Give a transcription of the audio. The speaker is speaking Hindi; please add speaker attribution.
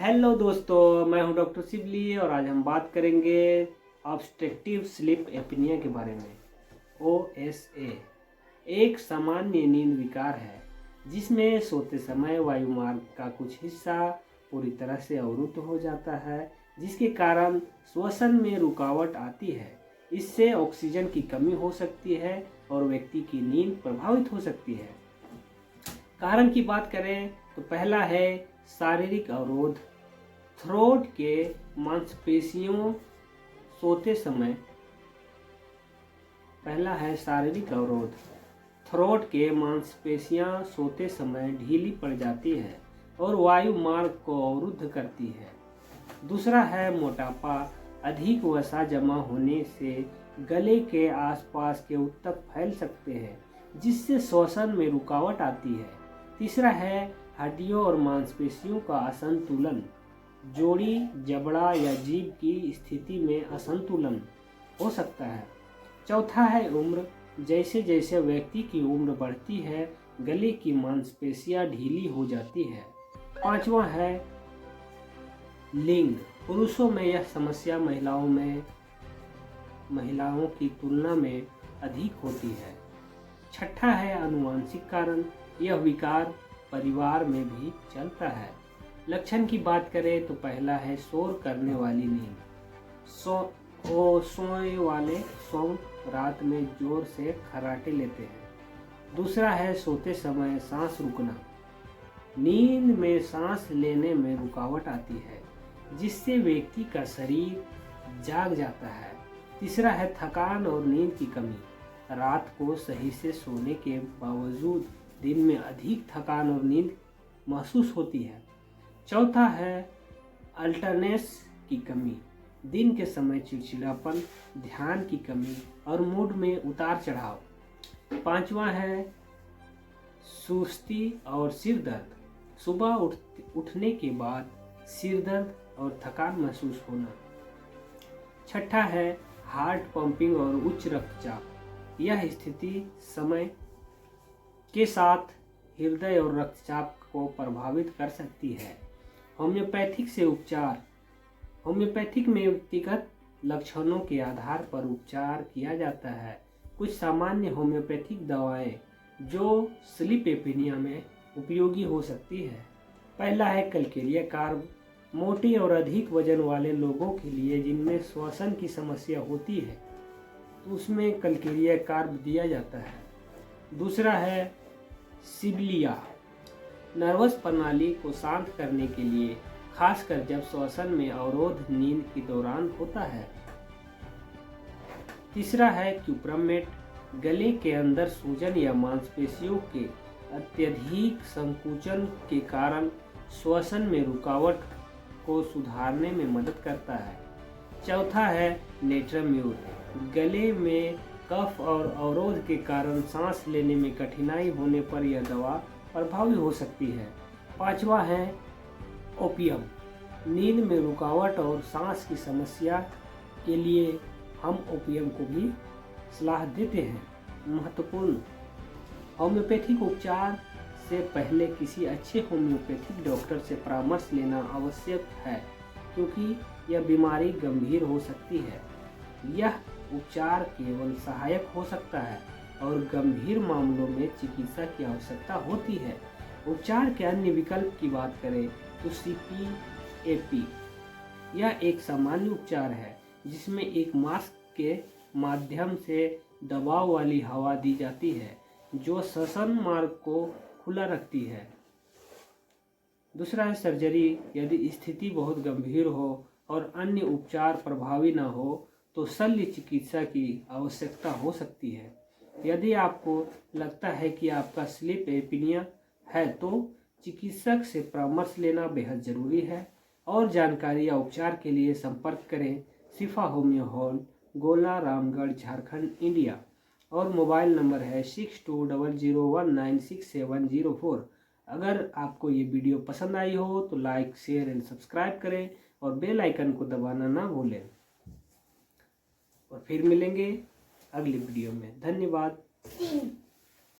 Speaker 1: हेलो दोस्तों, मैं हूं डॉक्टर शिवली और आज हम बात करेंगे ऑब्स्ट्रक्टिव स्लीप एपनिया के बारे में। OSA एक सामान्य नींद विकार है जिसमें सोते समय वायुमार्ग का कुछ हिस्सा पूरी तरह से अवरुद्ध हो जाता है, जिसके कारण श्वसन में रुकावट आती है। इससे ऑक्सीजन की कमी हो सकती है और व्यक्ति की नींद प्रभावित हो सकती है। कारण की बात करें तो पहला है शारीरिक अवरोध। थ्रोट के मांसपेशियों सोते समय पहला है शारीरिक अवरोध। थ्रोट के मांसपेशियां सोते समय ढीली पड़ जाती है और वायु मार्ग को अवरुद्ध करती है। दूसरा है मोटापा। अधिक वसा जमा होने से गले के आसपास के ऊतक फैल सकते हैं, जिससे श्वसन में रुकावट आती है। तीसरा है हड्डियों और मांसपेशियों का असंतुलन। जोड़ी, जबड़ा या जीभ की स्थिति में असंतुलन हो सकता है। चौथा है उम्र। जैसे जैसे व्यक्ति की उम्र बढ़ती है, गले की मांसपेशियां ढीली हो जाती है। पांचवा है लिंग। पुरुषों में यह समस्या महिलाओं की तुलना में अधिक होती है। छठा है आनुवंशिक कारण। यह विकार परिवार में भी चलता है। लक्षण की बात करें तो पहला है शोर करने वाली नींद। सोए वाले रात में जोर से खर्राटे लेते हैं। दूसरा है सोते समय सांस रुकना। नींद में सांस लेने में रुकावट आती है, जिससे व्यक्ति का शरीर जाग जाता है। तीसरा है थकान और नींद की कमी। रात को सही से सोने के बावजूद दिन में अधिक थकान और नींद महसूस होती है। चौथा है अल्टरनेस की कमी। दिन के समय चिड़चिड़ापन, ध्यान की कमी और मूड में उतार चढ़ाव। पांचवा है सुस्ती और सिर दर्द। सुबह उठने के बाद सिर दर्द और थकान महसूस होना। छठा है हार्ट पंपिंग और उच्च रक्तचाप। यह स्थिति समय के साथ हृदय और रक्तचाप को प्रभावित कर सकती है। होम्योपैथिक से उपचार। होम्योपैथिक में व्यक्तिगत लक्षणों के आधार पर उपचार किया जाता है। कुछ सामान्य होम्योपैथिक दवाएं जो स्लीप एपनिया में उपयोगी हो सकती है। पहला है कैलकेरिया कार्ब। मोटे और अधिक वजन वाले लोगों के लिए जिनमें श्वसन की समस्या होती है, तो उसमें कैलकेरिया कार्ब दिया जाता है। दूसरा है सिबलिया। नर्वस प्रणाली को शांत करने के लिए, खासकर जब श्वसन में अवरोध नींद के दौरान होता है। तीसरा है क्यूप्रमेट। गले के अंदर सूजन या मांसपेशियों के अत्यधिक संकुचन के कारण श्वसन में रुकावट को सुधारने में मदद करता है। चौथा है नेट्राम्यूर। गले में कफ और अवरोध के कारण सांस लेने में कठिनाई होने पर यह दवा प्रभावी हो सकती है। पांचवा है ओपियम। नींद में रुकावट और सांस की समस्या के लिए हम ओपियम को भी सलाह देते हैं। महत्वपूर्ण, होम्योपैथिक उपचार से पहले किसी अच्छे होम्योपैथिक डॉक्टर से परामर्श लेना आवश्यक है, क्योंकि यह बीमारी गंभीर हो सकती है। यह उपचार केवल सहायक हो सकता है और गंभीर मामलों में चिकित्सा की आवश्यकता होती है। उपचार के अन्य विकल्प की बात करें तो CPAP यह एक सामान्य उपचार है जिसमें एक मास्क के माध्यम से दबाव वाली हवा दी जाती है, जो श्वसन मार्ग को खुला रखती है। दूसरा है सर्जरी। यदि स्थिति बहुत गंभीर हो और अन्य उपचार प्रभावी न हो तो शल्य चिकित्सा की आवश्यकता हो सकती है। यदि आपको लगता है कि आपका स्लीप एपनिया है तो चिकित्सक से परामर्श लेना बेहद जरूरी है। और जानकारी या उपचार के लिए संपर्क करें शिफा होम्यो हॉल, गोला, रामगढ़, झारखंड, इंडिया। और मोबाइल नंबर है 6200196704। अगर आपको ये वीडियो पसंद आई हो तो लाइक, शेयर एंड सब्सक्राइब करें और बेल आइकन को दबाना ना भूलें। और फिर मिलेंगे अगली वीडियो में। धन्यवाद।